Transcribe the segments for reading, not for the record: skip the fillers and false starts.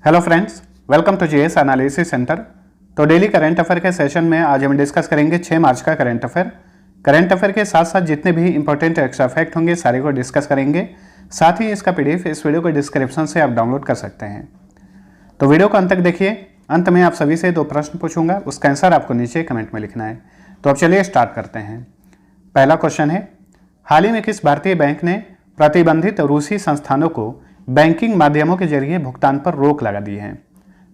Hello friends, welcome to GS analysis centre. तो daily current affair के session में आज हम डिस्कस करेंगे 6 मार्च का करंट अफेयर। करंट अफेयर के साथ साथ जितने भी इंपॉर्टेंट एक्स्ट्रा फैक्ट होंगे सारे को डिस्कस करेंगे। साथ ही इसका पीडीएफ इस वीडियो के डिस्क्रिप्शन से आप डाउनलोड कर सकते हैं। तो वीडियो को अंत तक देखिए। अंत में आप सभी से 2 प्रश्न पूछूंगा, उसका आंसर आपको नीचे कमेंट में लिखना है। तो अब चलिए स्टार्ट करते हैं। पहला क्वेश्चन है, हाल ही में किस भारतीय बैंक ने प्रतिबंधित रूसी संस्थानों को बैंकिंग माध्यमों के जरिए भुगतान पर रोक लगा दी है?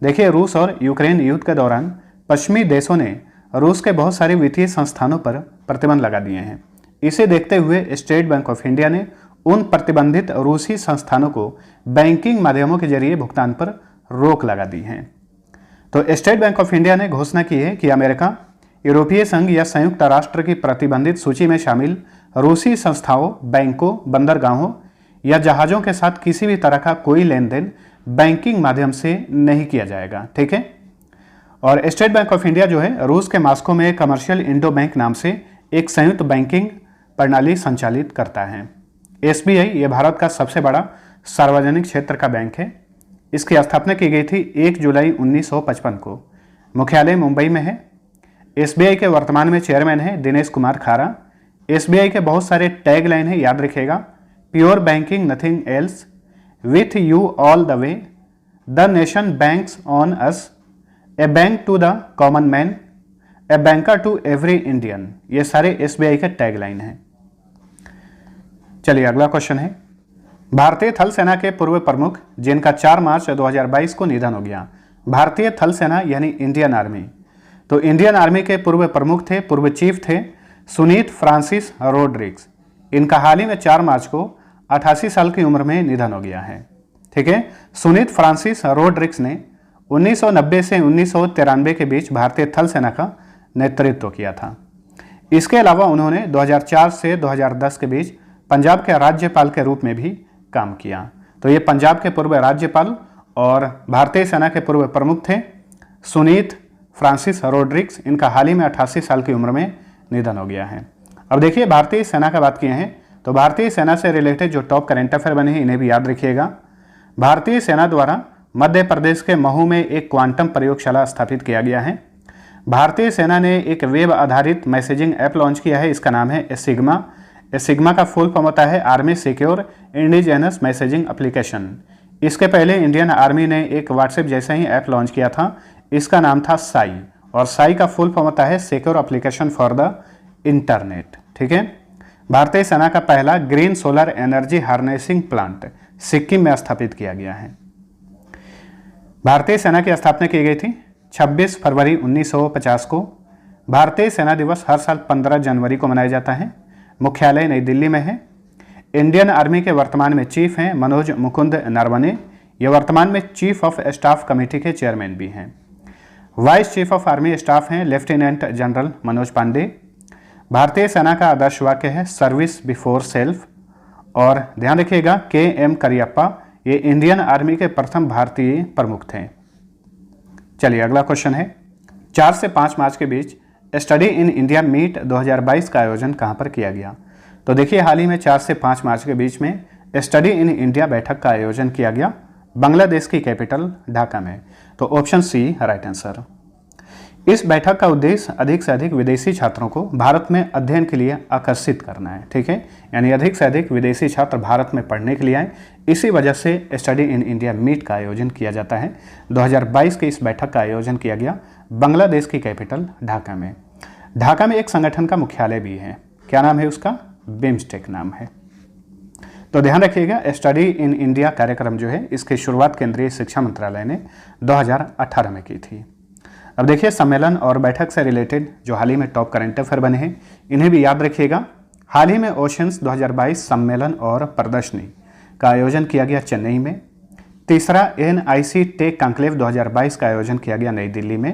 देखिए, रूस और यूक्रेन युद्ध के दौरान पश्चिमी देशों ने रूस के बहुत सारे वित्तीय संस्थानों पर प्रतिबंध लगा दिए हैं। इसे देखते हुए स्टेट बैंक ऑफ इंडिया ने उन प्रतिबंधित रूसी संस्थानों को बैंकिंग माध्यमों के जरिए भुगतान पर रोक लगा दी है। तो स्टेट बैंक ऑफ इंडिया ने घोषणा की है कि अमेरिका, यूरोपीय संघ या संयुक्त राष्ट्र की प्रतिबंधित सूची में शामिल रूसी संस्थाओं, बैंकों, बंदरगाहों या जहाज़ों के साथ किसी भी तरह का कोई लेन देन बैंकिंग माध्यम से नहीं किया जाएगा। ठीक है। और स्टेट बैंक ऑफ इंडिया जो है रूस के मॉस्को में कमर्शियल इंडो बैंक नाम से एक संयुक्त बैंकिंग प्रणाली संचालित करता है। एसबीआई ये भारत का सबसे बड़ा सार्वजनिक क्षेत्र का बैंक है। इसकी स्थापना की गई थी 1 जुलाई 1955 को। मुख्यालय मुंबई में है। एसबीआई के वर्तमान में चेयरमैन है दिनेश कुमार खारा। एसबीआई के बहुत सारे टैग लाइन है, याद रखिएगा। Pure banking, nothing else, with you all the way, the nation banks on us, a bank to the common man, a banker to every Indian. ये सारे एसबीआई के टैग लाइन है। चलिए अगला क्वेश्चन है, भारतीय थल सेना के पूर्व प्रमुख जिनका 4 मार्च 2022 को निधन हो गया। भारतीय थल सेना यानी इंडियन आर्मी। तो इंडियन आर्मी के पूर्व प्रमुख थे, पूर्व चीफ थे सुनीत फ्रांसिस रोड्रिग्स। इनका हाल ही में 4 मार्च को 88 साल की उम्र में निधन हो गया है। ठीक है। सुनीत फ्रांसिस रोड्रिग्स ने 1990 से 1993 के बीच भारतीय थल सेना का नेतृत्व किया था। इसके अलावा उन्होंने 2004 से 2010 के बीच पंजाब के राज्यपाल के रूप में भी काम किया। तो ये पंजाब के पूर्व राज्यपाल और भारतीय सेना के पूर्व प्रमुख थे सुनीत फ्रांसिस रोड्रिग्स। इनका हाल ही में 88 साल की उम्र में निधन हो गया है। अब देखिए, भारतीय सेना का बात किए हैं तो भारतीय सेना से रिलेटेड जो टॉप करंट अफेयर बने हैं इन्हें भी याद रखिएगा। भारतीय सेना द्वारा मध्य प्रदेश के महू में एक क्वांटम प्रयोगशाला स्थापित किया गया है। भारतीय सेना ने एक वेब आधारित मैसेजिंग ऐप लॉन्च किया है, इसका नाम है एसिग्मा। एसिग्मा का फुल फॉर्म होता है army secure indigenous messaging application. इसके पहले इंडियन आर्मी ने एक व्हाट्सएप जैसा ही ऐप लॉन्च किया था, इसका नाम था साई, और साई का फुल फॉर्म होता है secure application for the internet. ठीक है। भारतीय सेना का पहला green solar energy harnessing plant Sikkim में स्थापित किया गया है। भारतीय सेना की स्थापना की गई थी 26 फरवरी 1950 को। भारतीय सेना दिवस हर साल 15 जनवरी को मनाया जाता है। मुख्यालय नई दिल्ली में है। इंडियन आर्मी के वर्तमान में चीफ हैं मनोज मुकुंद नरवणे। ये वर्तमान में चीफ ऑफ स्टाफ कमेटी के चेयरमैन भी हैं। Vice chief of army staff हैं लेफ्टिनेंट जनरल मनोज पांडे। भारतीय सेना का आदर्श वाक्य है सर्विस बिफोर सेल्फ। और ध्यान रखिएगा, के.एम. करियप्पा ये इंडियन आर्मी के प्रथम भारतीय प्रमुख थे। चलिए अगला क्वेश्चन है, 4 से 5 मार्च के बीच स्टडी इन इंडिया मीट 2022 का आयोजन कहां पर किया गया? तो देखिए, हाल ही में 4 से 5 मार्च के बीच में स्टडी इन इंडिया बैठक का आयोजन किया गया बांग्लादेश की कैपिटल ढाका में। तो ऑप्शन सी राइट आंसर। इस बैठक का उद्देश्य अधिक से अधिक विदेशी छात्रों को भारत में अध्ययन के लिए आकर्षित करना है। ठीक है, यानी अधिक से अधिक विदेशी छात्र भारत में पढ़ने के लिए आए। इसी वजह से स्टडी इन इंडिया मीट का आयोजन किया जाता है। 2022 की इस बैठक का आयोजन किया गया बांग्लादेश की कैपिटल ढाका में। ढाका में एक संगठन का मुख्यालय भी है। क्या नाम है उसका? बिम्स्टेक नाम है। तो ध्यान रखिएगा, स्टडी इन इंडिया कार्यक्रम जो है इसकी शुरुआत केंद्रीय शिक्षा मंत्रालय ने 2018 में की थी। अब देखिए, सम्मेलन और बैठक से रिलेटेड जो हाल ही में टॉप करंट अफेयर बने हैं इन्हें भी याद रखिएगा। हाल ही में ओशंस 2022 सम्मेलन और प्रदर्शनी का आयोजन किया गया चेन्नई में। तीसरा NIC टेक कॉन्क्लेव 2022 का आयोजन किया गया नई दिल्ली में।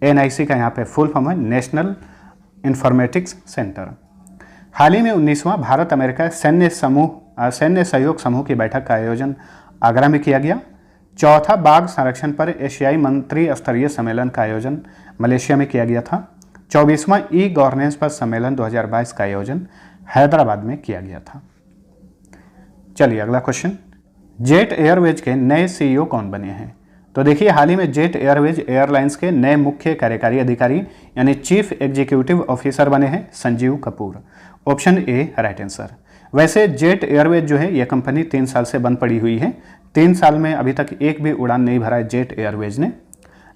NIC का यहाँ पे फुल फॉर्म है नेशनल इंफॉर्मेटिक्स सेंटर। हाल ही में 19वां भारत अमेरिका सैन्य सहयोग समूह की बैठक का आयोजन आगरा में किया गया। चौथा बाघ संरक्षण पर एशियाई मंत्री स्तरीय सम्मेलन का आयोजन मलेशिया में किया गया था। 24वां ई गवर्नेंस पर सम्मेलन 2022 का आयोजन हैदराबाद में किया गया था। चलिए अगला क्वेश्चन, जेट एयरवेज के नए CEO कौन बने हैं? तो देखिए हाल ही में जेट एयरवेज एयरलाइंस के नए मुख्य कार्यकारी अधिकारी यानी चीफ एग्जीक्यूटिव ऑफिसर बने हैं Sanjeev Kapoor. Option A right answer. वैसे जेट एयरवेज जो है यह कंपनी 3 साल से बंद पड़ी हुई है। 3 साल में अभी तक एक भी उड़ान नहीं भरा है जेट एयरवेज ने,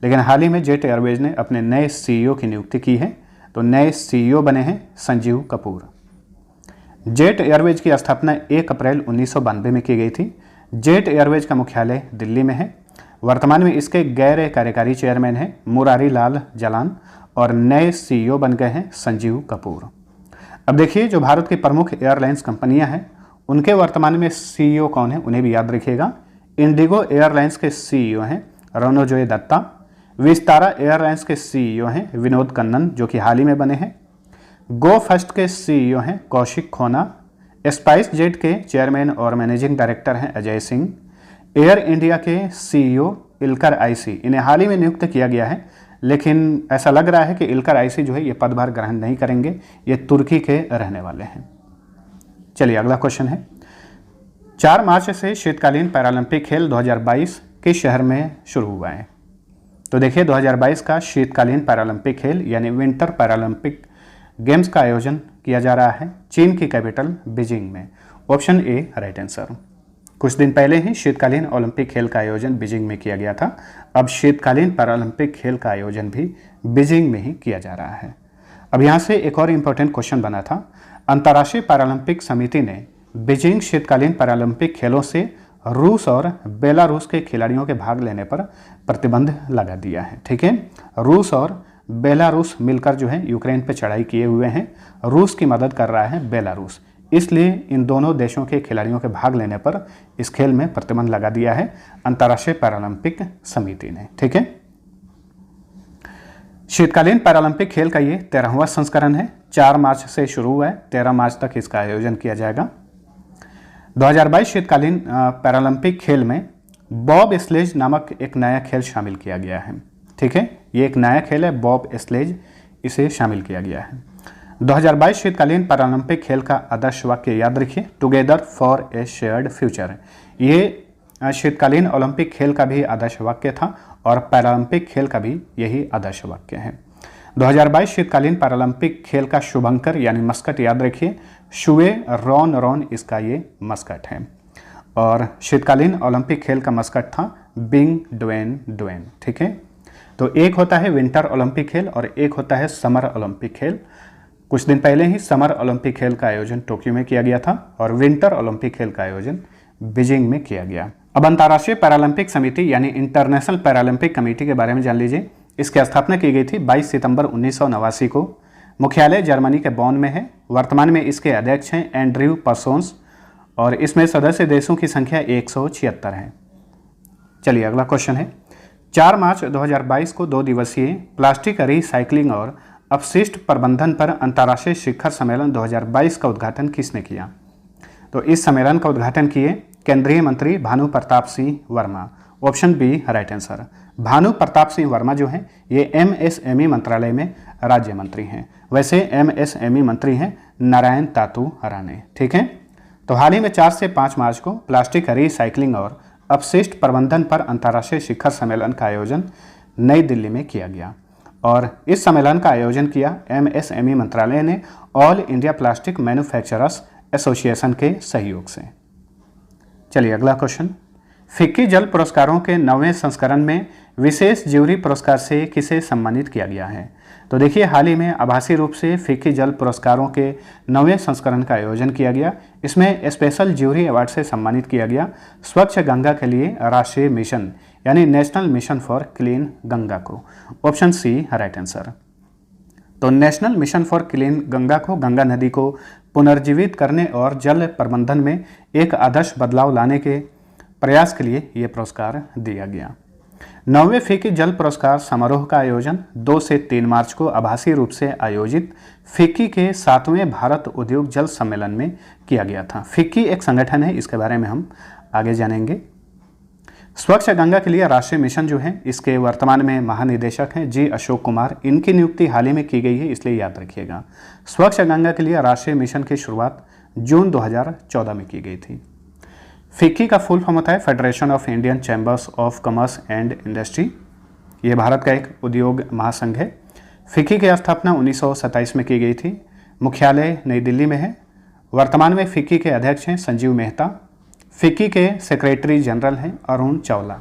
लेकिन हाल ही में जेट एयरवेज ने अपने नए सीईओ की नियुक्ति की है। तो नए सीईओ बने हैं संजीव कपूर। जेट एयरवेज की स्थापना 1 अप्रैल 1992 में की गई थी। जेट एयरवेज का मुख्यालय दिल्ली में है। वर्तमान में इसके गैर कार्यकारी चेयरमैन हैं मुरारी लाल जालान और नए सीईओ बन गए हैं संजीव कपूर। अब देखिए जो भारत की प्रमुख एयरलाइंस कंपनियां हैं उनके वर्तमान में सीईओ कौन है उन्हें भी याद रखिएगा। इंडिगो एयरलाइंस के सीईओ हैं रणोजॉय दत्ता। विस्तारा एयरलाइंस के सीईओ हैं विनोद कन्नन जो कि हाल ही में बने हैं। गो फर्स्ट के सीईओ हैं कौशिक खोना। स्पाइस जेट के चेयरमैन और मैनेजिंग डायरेक्टर हैं अजय सिंह। एयर इंडिया के सीईओ इल्कर आईसी, इन्हें हाल ही में नियुक्त किया गया है, लेकिन ऐसा लग रहा है कि इल्कर आईसी जो है ये पदभार ग्रहण नहीं करेंगे, ये तुर्की के रहने वाले हैं। चलिए अगला क्वेश्चन है, 4 मार्च से शीतकालीन पैरालंपिक खेल 2022 किस शहर में शुरू हुआ है? तो देखिए 2022 का शीतकालीन पैरालंपिक खेल यानी विंटर पैरालंपिक गेम्स का आयोजन किया जा रहा है चीन की कैपिटल बीजिंग में। Option A right answer. कुछ दिन पहले ही शीतकालीन ओलंपिक खेल का आयोजन बीजिंग में किया गया था। अब शीतकालीन पैरालंपिक खेल का आयोजन भी बीजिंग में ही किया जा रहा है। अब यहाँ से एक और इम्पोर्टेंट क्वेश्चन बना था, अंतर्राष्ट्रीय पैरालंपिक समिति ने बीजिंग शीतकालीन पैरालंपिक खेलों से रूस और बेलारूस के खिलाड़ियों के भाग लेने पर प्रतिबंध लगा दिया है। ठीक है, रूस और बेलारूस मिलकर जो है यूक्रेन पर चढ़ाई किए हुए हैं। रूस की मदद कर रहा है बेलारूस, इसलिए इन दोनों देशों के खिलाड़ियों के भाग लेने पर इस खेल में प्रतिबंध लगा दिया है अंतर्राष्ट्रीय पैरालंपिक समिति ने। ठीक है, शीतकालीन पैरालंपिक खेल का ये 13वां संस्करण है। 4 मार्च से शुरू हुआ है, 13 मार्च तक इसका आयोजन किया जाएगा। 2022 शीतकालीन पैरालंपिक खेल में बॉब स्लेज नामक एक नया खेल शामिल किया गया है। ठीक है, ये एक नया खेल है बॉब स्लेज, इसे शामिल किया गया है। 2022 शीतकालीन पैरालंपिक खेल का आदर्श वाक्य याद रखिए, together for a shared future. ये शीतकालीन ओलंपिक खेल का भी आदर्श वाक्य था और पैरालंपिक खेल का भी यही आदर्श वाक्य है। 2022 शीतकालीन पैरालंपिक खेल का शुभंकर यानी मस्कट याद रखिए, शुए रॉन रॉन इसका ये मस्कट है। और शीतकालीन ओलंपिक खेल का मस्कट था बिंग ड्वेन ड्वेन। ठीक है, तो एक होता है विंटर ओलंपिक खेल और एक होता है समर ओलंपिक खेल। कुछ दिन पहले ही समर ओलंपिक खेल का आयोजन टोक्यो में किया गया था और विंटर ओलंपिक खेल का आयोजन बीजिंग में किया गया। अब अंतर्राष्ट्रीय पैरालंपिक समिति यानी इंटरनेशनल पैरालंपिक कमेटी के बारे में जान लीजिए। इसकी स्थापना की गई थी 22 सितंबर 1989 को। मुख्यालय जर्मनी के बॉन में है। वर्तमान में इसके अध्यक्ष हैं एंड्रयू पर्सोन्स और इसमें सदस्य देशों की संख्या 176 है। चलिए अगला क्वेश्चन है, 4 मार्च 2022 को 2 दिवसीय प्लास्टिक रिसाइकलिंग और अपशिष्ट प्रबंधन पर अंतर्राष्ट्रीय शिखर सम्मेलन 2022 का उद्घाटन किसने किया? तो इस सम्मेलन का उद्घाटन किए केंद्रीय मंत्री Bhanu Pratap Singh Verma. Option B right answer. Bhanu Pratap Singh Verma जो हैं ये एमएसएमई मंत्रालय में राज्य मंत्री हैं। वैसे एमएसएमई मंत्री हैं नारायण तातू राणे। ठीक है, तो हाल ही में 4 से 5 मार्च को प्लास्टिक रिसाइकलिंग और अपशिष्ट प्रबंधन पर अंतर्राष्ट्रीय शिखर सम्मेलन का आयोजन नई दिल्ली में किया गया और इस सम्मेलन का आयोजन किया एमएसएमई मंत्रालय ने all India plastic manufacturers association के सहयोग से। चलिए अगला क्वेश्चन, फिक्की जल पुरस्कारों के 9वें संस्करण में विशेष ज्यूरी पुरस्कार से किसे सम्मानित किया गया है? तो देखिए हाल ही में आभासी रूप से फिक्की जल पुरस्कारों के 9वें संस्करण का आयोजन किया गया। इसमें स्पेशल ज्यूरी अवार्ड से सम्मानित किया गया स्वच्छ गंगा के लिए राष्ट्रीय मिशन यानी national mission for clean Ganga को। Option C right answer. तो national mission for clean Ganga को गंगा नदी को पुनर्जीवित करने और जल प्रबंधन में एक आदर्श बदलाव लाने के प्रयास के लिए ये पुरस्कार दिया गया। 9वें फिक्की जल पुरस्कार समारोह का आयोजन 2 से 3 मार्च को आभासी रूप से आयोजित फिक्की के 7वें भारत उद्योग जल सम्मेलन में किया गया था। फिक्की एक संगठन है, इसके बारे में हम आगे जानेंगे। स्वच्छ गंगा के लिए राष्ट्रीय मिशन जो है इसके वर्तमान में महानिदेशक हैं जी अशोक कुमार। इनकी नियुक्ति हाल ही में की गई है, इसलिए याद रखिएगा। स्वच्छ गंगा के लिए राष्ट्रीय मिशन की शुरुआत जून 2014 में की गई थी। फिक्की का फुल फॉर्म होता है federation of Indian chambers of commerce and industry. ये भारत का एक उद्योग महासंघ है। फिक्की की स्थापना 1927 में की गई थी। मुख्यालय नई दिल्ली में है। वर्तमान में फिक्की के अध्यक्ष हैं संजीव मेहता। फिक्की के सेक्रेटरी जनरल हैं अरुण चावला।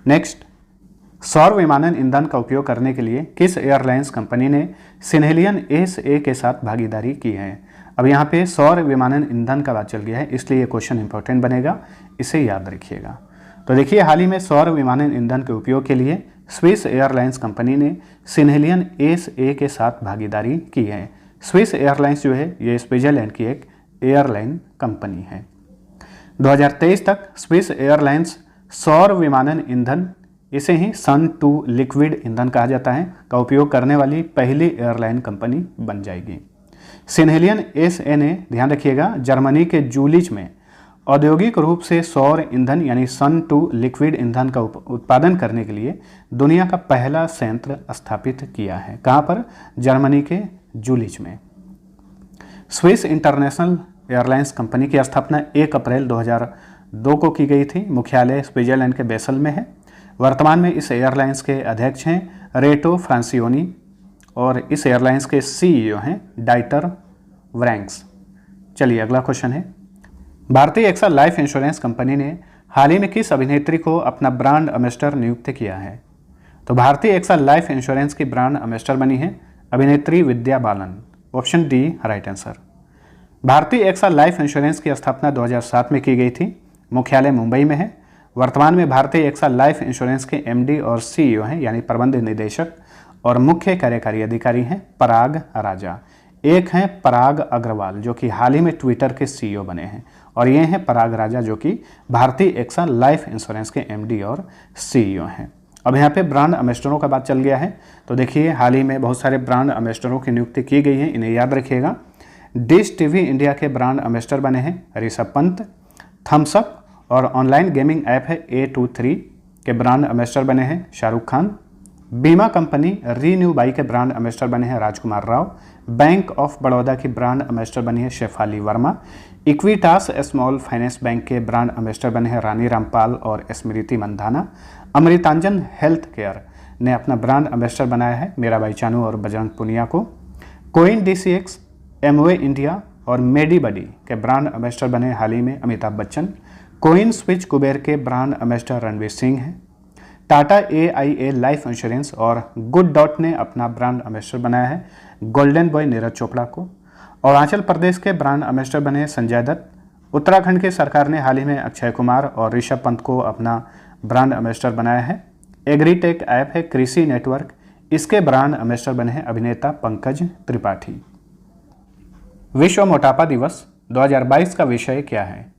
नेक्स्ट, सौर विमानन ईंधन का उपयोग करने के लिए किस एयरलाइंस कंपनी ने सिन्हेलियन एसए के साथ भागीदारी की है? अब यहाँ पे सौर विमानन ईंधन का बात चल गया है, इसलिए ये क्वेश्चन इंपॉर्टेंट बनेगा, इसे याद रखिएगा। तो देखिए, हाल ही में सौर विमानन ईंधन के उपयोग के लिए स्विस एयरलाइंस कंपनी ने सिन्हेलियन एसए के साथ भागीदारी की है। स्विस एयरलाइंस जो है ये स्विट्जरलैंड की एक एयरलाइन कंपनी है। 2023 तक स्विस एयरलाइंस सौर विमानन ईंधन, इसे ही सन टू लिक्विड ईंधन कहा जाता है, का उपयोग करने वाली पहली एयरलाइन कंपनी बन जाएगी। सिन्हेलियन एसए ने, ध्यान रखिएगा, जर्मनी के जूलिच में औद्योगिक रूप से सौर ईंधन यानी सन टू लिक्विड ईंधन का उत्पादन करने के लिए दुनिया का पहला संयंत्र स्थापित किया है। कहाँ पर? जर्मनी के जूलिच में। स्विस इंटरनेशनल एयरलाइंस कंपनी की स्थापना 1 अप्रैल 2002 को की गई थी। मुख्यालय स्विट्जरलैंड के बेसल में है। वर्तमान में इस एयरलाइंस के अध्यक्ष हैं रेटो फ्रांसियोनी और इस एयरलाइंस के सीईओ हैं डाइटर व्रैंक्स। चलिए अगला क्वेश्चन है, भारतीय एक्सा लाइफ इंश्योरेंस कंपनी ने हाल ही में किस अभिनेत्री को अपना ब्रांड एम्बेसडर नियुक्त किया है? तो भारतीय एक्सा लाइफ इंश्योरेंस की ब्रांड एम्बेसडर बनी है अभिनेत्री Vidya Balan. Option D right answer. Bharti AXA life insurance की स्थापना 2007 में की गई थी। मुख्यालय मुंबई में है। वर्तमान में भारतीय एक्सा लाइफ इंश्योरेंस के एमडी और सीईओ हैं, यानी प्रबंध निदेशक और मुख्य कार्यकारी अधिकारी हैं पराग राजा। एक हैं पराग अग्रवाल जो कि हाल ही में ट्विटर के सीईओ बने हैं, और ये हैं पराग राजा जो कि भारतीय एक्सा लाइफ इंश्योरेंस के एमडी और सीईओ हैं। अब यहाँ पे ब्रांड एम्बेसडरों का बात चल गया है, तो देखिए हाल ही में बहुत सारे ब्रांड एम्बेसडरों की नियुक्ति की गई है, इन्हें याद रखिएगा। डिश टीवी इंडिया के ब्रांड एम्बेसडर बने हैं ऋषभ पंत। थम्सअप और ऑनलाइन गेमिंग ऐप है A23 के ब्रांड एम्बेसडर बने हैं शाहरुख खान। बीमा कंपनी रीन्यू बाई के ब्रांड एम्बेसडर बने हैं राजकुमार राव। बैंक ऑफ बड़ौदा की ब्रांड एम्बेसडर बनी है Shafali Verma. Equitas small finance bank के ब्रांड एम्बेसडर बने हैं रानी रामपाल और स्मृति मंधाना। अमृतांजन हेल्थ केयर ने अपना ब्रांड एम्बेसडर बनाया है मीराबाई चानू और बजरंग पुनिया को। कोइन DCX, एमवे इंडिया और मेडीबडी के ब्रांड एम्बेसडर बने हाल ही में अमिताभ बच्चन। कोइन स्विच कुबेर के ब्रांड एम्बेसडर रणवीर सिंह हैं। टाटा AIA लाइफ इंश्योरेंस और गुड डॉट ने अपना ब्रांड एम्बेसडर बनाया है गोल्डन बॉय नीरज चोपड़ा को। अरुणाचल प्रदेश के ब्रांड एम्बेसडर बने संजय दत्त। उत्तराखंड की सरकार ने हाल ही में अक्षय कुमार और ऋषभ पंत को अपना ब्रांड एम्बेसडर बनाया है। एग्रीटेक ऐप है कृषि नेटवर्क, इसके ब्रांड एम्बेसडर बने हैं अभिनेता पंकज त्रिपाठी। विश्व मोटापा दिवस 2022 का विषय क्या है?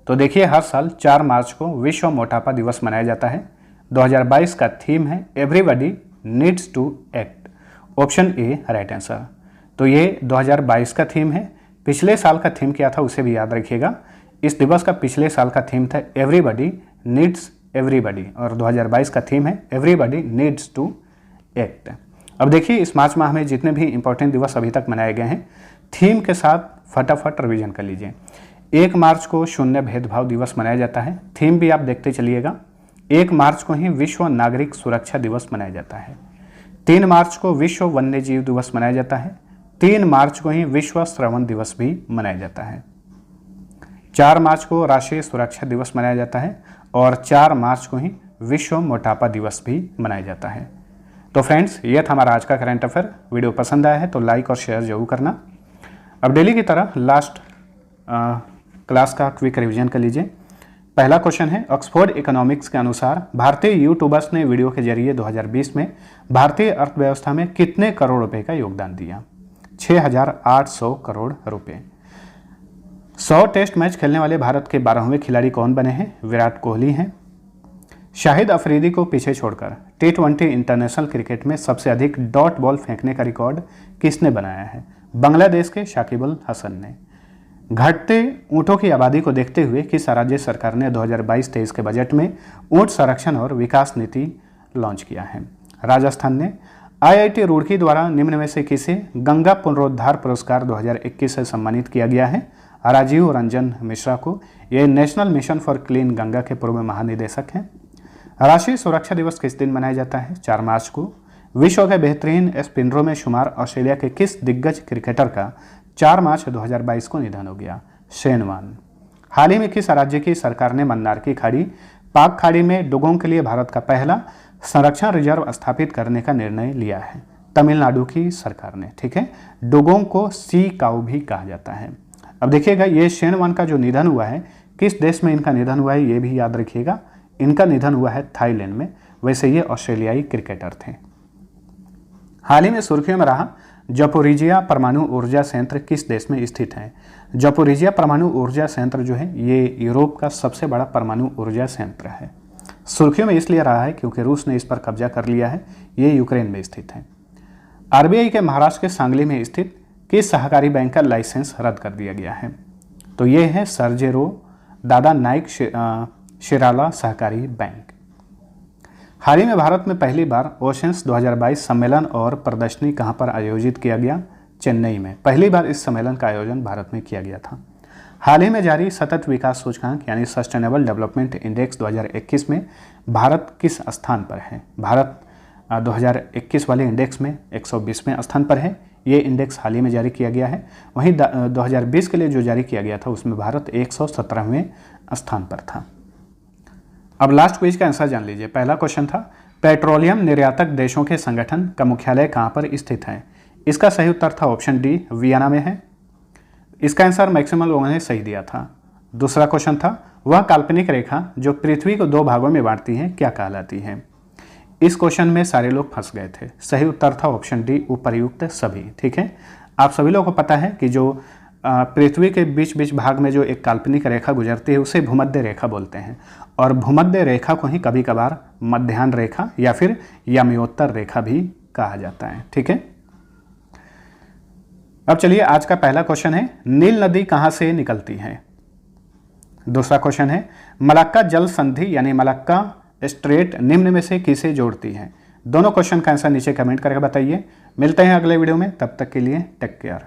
तो देखिए, हर साल 4 मार्च को विश्व मोटापा दिवस मनाया जाता है। 2022 का थीम है everybody needs to act. Option A right answer. तो ये 2022 का थीम है। पिछले साल का थीम क्या था उसे भी याद रखिएगा। इस दिवस का पिछले साल का थीम था एवरीबॉडी नीड्स एवरीबॉडी, और 2022 का थीम है एवरीबॉडी नीड्स टू एक्ट। अब देखिए, इस मार्च माह में जितने भी इंपॉर्टेंट दिवस अभी तक मनाए गए हैं, थीम के साथ फटाफट रिवीजन कर लीजिए। 1 मार्च को शून्य भेदभाव दिवस मनाया जाता है, थीम भी आप देखते चलिएगा। 1 मार्च को ही विश्व नागरिक सुरक्षा दिवस मनाया जाता है। 3 मार्च को विश्व वन्य जीव दिवस मनाया जाता है। 3 मार्च को ही विश्व श्रवण दिवस भी मनाया जाता है। 4 मार्च को राष्ट्रीय सुरक्षा दिवस मनाया जाता है और 4 मार्च को ही विश्व मोटापा दिवस भी मनाया जाता है। तो फ्रेंड्स, ये था हमारा आज का करंट अफेयर। वीडियो पसंद आया है तो लाइक और शेयर जरूर करना। अब डेली की तरह लास्ट क्लास का क्विक रिवीजन कर लीजिए। पहला क्वेश्चन है, ऑक्सफोर्ड इकोनॉमिक्स के अनुसार भारतीय यूट्यूबर्स ने वीडियो के जरिए 2020 में भारतीय अर्थव्यवस्था में कितने करोड़ रुपए का योगदान दिया? 6,800 करोड़ रुपए। 100 टेस्ट मैच खेलने वाले भारत के 12वें खिलाड़ी कौन बने हैं? विराट कोहली हैं। शाहिद अफरीदी को पीछे छोड़कर T20 इंटरनेशनल क्रिकेट में सबसे अधिक डॉट बॉल फेंकने का रिकॉर्ड किसने बनाया है? बांग्लादेश के शाकिबुल हसन ने। घटते ऊँटों की आबादी को देखते हुए किस राज्य सरकार ने 2022-23 के बजट में ऊँट संरक्षण और विकास नीति लॉन्च किया है? राजस्थान ने। IIT रुड़की द्वारा निम्न में से किसे गंगा पुनरुद्धार पुरस्कार 2021 से सम्मानित किया गया है? राजीव रंजन मिश्रा को। ये national mission for clean Ganga के पूर्व महानिदेशक हैं। राष्ट्रीय सुरक्षा दिवस किस दिन मनाया जाता है? 4 मार्च को। विश्व के बेहतरीन स्पिनरों में शुमार ऑस्ट्रेलिया के किस दिग्गज क्रिकेटर का 4 मार्च 2022 को निधन हो गया? Shane Warne. हाल ही में किस राज्य की सरकार ने मन्नार की खाड़ी, पाक खाड़ी में डुगोंग के लिए भारत का पहला संरक्षण रिजर्व स्थापित करने का निर्णय लिया है? तमिलनाडु की सरकार ने। ठीक है, डुगोंग को सी काऊ भी कहा जाता है। अब देखिएगा, ये शेन वॉर्न का जो निधन हुआ है, किस देश में इनका निधन हुआ है ये भी याद रखिएगा। इनका निधन हुआ है थाईलैंड में। वैसे ये ऑस्ट्रेलियाई क्रिकेटर थे। हाल ही में सुर्खियों में रहा जपोरिजिया परमाणु ऊर्जा संयंत्र किस देश में स्थित है? जपोरिजिया परमाणु ऊर्जा संयंत्र जो है ये यूरोप का सबसे बड़ा परमाणु ऊर्जा संयंत्र है। सुर्खियों में इसलिए रहा है क्योंकि रूस ने इस पर कब्जा कर लिया है। ये यूक्रेन में स्थित है। आरबीआई के महाराष्ट्र के सांगली में स्थित किस सहकारी बैंक का लाइसेंस रद्द कर दिया गया है? तो ये है सर्जेरो दादा नाइक शिराला सहकारी बैंक। हाल ही में भारत में पहली बार ओशंस 2022 सम्मेलन और प्रदर्शनी कहां पर आयोजित किया गया? चेन्नई में। पहली बार इस सम्मेलन का आयोजन भारत में किया गया था। हाल ही में जारी सतत विकास सूचकांक यानी सस्टेनेबल डेवलपमेंट इंडेक्स 2021 में भारत किस स्थान पर है? भारत 2021 वाले इंडेक्स में 120वें स्थान पर है। ये इंडेक्स हाल ही में जारी किया गया है। वहीं 2020 के लिए जो जारी किया गया था उसमें भारत 117वें स्थान पर था। अब लास्ट क्विज का आंसर जान लीजिए। पहला क्वेश्चन था पेट्रोलियम निर्यातक देशों के संगठन का मुख्यालय कहां पर स्थित है? इसका सही उत्तर था ऑप्शन डी, वियना में है। इसका आंसर मैक्सिमम लोगों ने सही दिया था। दूसरा क्वेश्चन था वह काल्पनिक रेखा जो पृथ्वी को 2 भागों में बांटती है क्या कहलाती है? इस क्वेश्चन में सारे लोग फंस गए थे। सही उत्तर था ऑप्शन डी, उपर्युक्त सभी। ठीक है, आप सभी लोगों को पता है कि जो पृथ्वी के बीच भाग में जो एक काल्पनिक रेखा गुजरती है उसे भूमध्य रेखा बोलते हैं। और भूमध्य रेखा को ही कभी कभार मध्याह्न रेखा या फिर यमयोत्तर रेखा भी कहा जाता है। ठीक है, अब चलिए आज का पहला क्वेश्चन है नील नदी कहां से निकलती है? दूसरा क्वेश्चन है मलक्का जल संधि यानी मलक्का स्ट्रेट निम्न में से किसे जोड़ती है? दोनों क्वेश्चन का आंसर नीचे कमेंट करके बताइए। मिलते हैं अगले वीडियो में, तब तक के लिए टेक केयर।